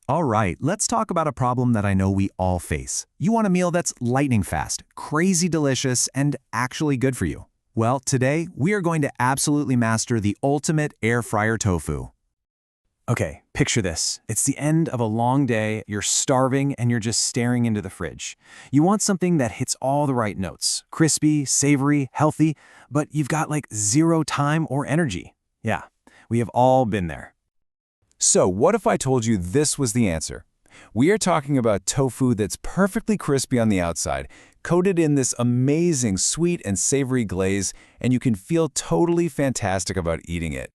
All right, let's talk about a problem that I know we all face. You want a meal that's lightning fast, crazy delicious, and actually good for you. Well, today we are going to absolutely master the ultimate air fryer tofu. Okay, picture this. It's the end of a long day, you're starving, and you're just staring into the fridge. You want something that hits all the right notes, crispy, savory, healthy, but you've got like zero time or energy. Yeah, we have all been there. So what if I told you this was the answer? We are talking about tofu that's perfectly crispy on the outside, coated in this amazing sweet and savory glaze, and you can feel totally fantastic about eating it.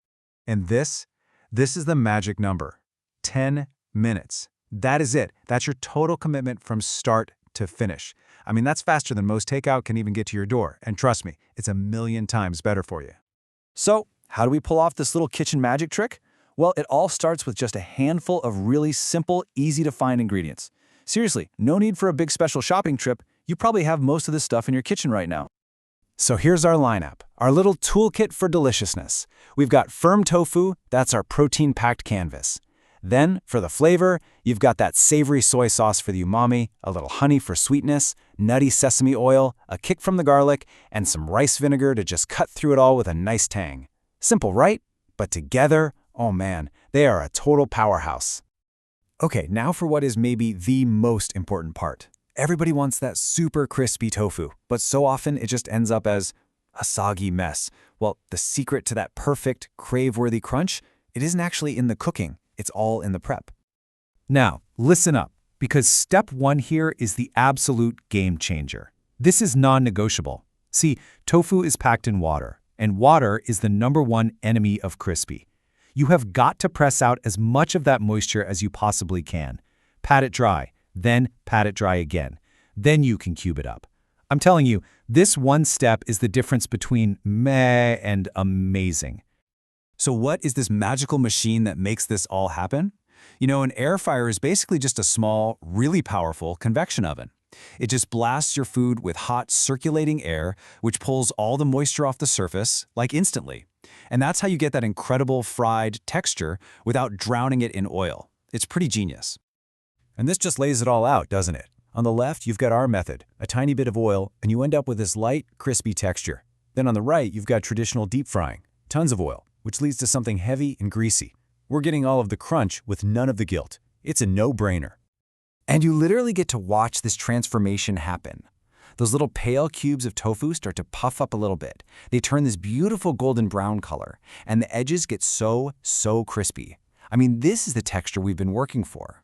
And this is the magic number, 10 minutes. That is it. That's your total commitment from start to finish. I mean, that's faster than most takeout can even get to your door. And trust me, it's a million times better for you. So, how do we pull off this little kitchen magic trick? Well, it all starts with just a handful of really simple, easy-to-find ingredients. Seriously, no need for a big special shopping trip. You probably have most of this stuff in your kitchen right now. So here's our lineup, our little toolkit for deliciousness. We've got firm tofu, that's our protein-packed canvas. Then, for the flavor, you've got that savory soy sauce for the umami, a little honey for sweetness, nutty sesame oil, a kick from the garlic, and some rice vinegar to just cut through it all with a nice tang. Simple, right? But together, oh man, they are a total powerhouse. Okay, now for what is maybe the most important part. Everybody wants that super crispy tofu, but so often it just ends up as a soggy mess. Well, the secret to that perfect, crave-worthy crunch, it isn't actually in the cooking, it's all in the prep. Now, listen up, because step one here is the absolute game changer. This is non-negotiable. See, tofu is packed in water, and water is the #1 enemy of crispy. You have got to press out as much of that moisture as you possibly can. Pat it dry, then pat it dry again. Then you can cube it up. I'm telling you, this one step is the difference between meh and amazing. So what is this magical machine that makes this all happen? You know, an air fryer is basically just a small, really powerful convection oven. It just blasts your food with hot, circulating air, which pulls all the moisture off the surface, like instantly. And that's how you get that incredible fried texture without drowning it in oil. It's pretty genius. And this just lays it all out, doesn't it? On the left, you've got our method, a tiny bit of oil, and you end up with this light, crispy texture. Then on the right, you've got traditional deep frying, tons of oil, which leads to something heavy and greasy. We're getting all of the crunch with none of the guilt. It's a no-brainer. And you literally get to watch this transformation happen. Those little pale cubes of tofu start to puff up a little bit. They turn this beautiful golden brown color, and the edges get so crispy. I mean, this is the texture we've been working for.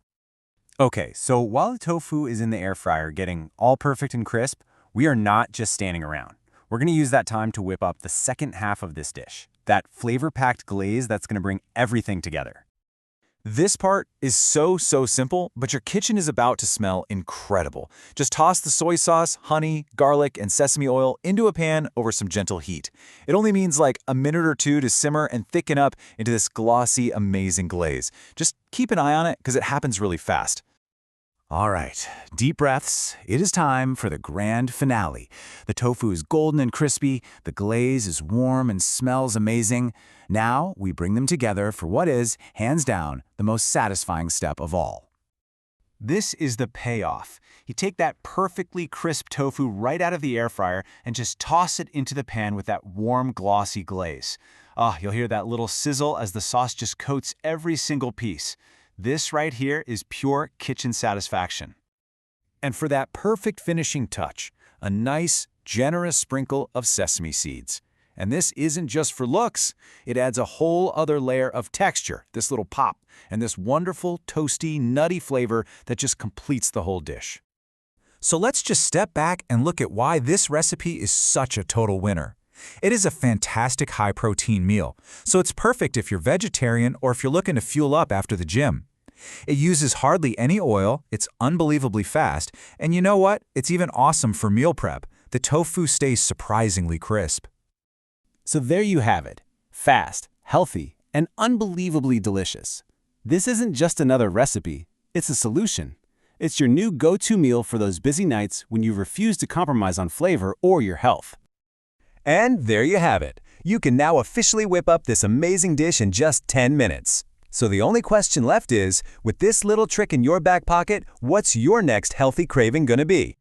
Okay, so while the tofu is in the air fryer getting all perfect and crisp, we are not just standing around. We're going to use that time to whip up the second half of this dish, that flavor-packed glaze that's going to bring everything together. This part is so simple, but your kitchen is about to smell incredible. Just toss the soy sauce, honey, garlic, and sesame oil into a pan over some gentle heat. It only means like a minute or two to simmer and thicken up into this glossy, amazing glaze. Just keep an eye on it because it happens really fast. All right, deep breaths. It is time for the grand finale. The tofu is golden and crispy, the glaze is warm and smells amazing. Now we bring them together for what is, hands down, the most satisfying step of all. This is the payoff. You take that perfectly crisp tofu right out of the air fryer and just toss it into the pan with that warm, glossy glaze. You'll hear that little sizzle as the sauce just coats every single piece. This right here is pure kitchen satisfaction. And for that perfect finishing touch, a nice, generous sprinkle of sesame seeds. And this isn't just for looks. It adds a whole other layer of texture, this little pop, and this wonderful, toasty, nutty flavor that just completes the whole dish. So let's just step back and look at why this recipe is such a total winner. It is a fantastic high-protein meal, so it's perfect if you're vegetarian or if you're looking to fuel up after the gym. It uses hardly any oil, it's unbelievably fast, and you know what? It's even awesome for meal prep. The tofu stays surprisingly crisp. So there you have it. Fast, healthy, and unbelievably delicious. This isn't just another recipe, it's a solution. It's your new go-to meal for those busy nights when you refuse to compromise on flavor or your health. And there you have it. You can now officially whip up this amazing dish in just 10 minutes. So the only question left is, with this little trick in your back pocket, what's your next healthy craving gonna be?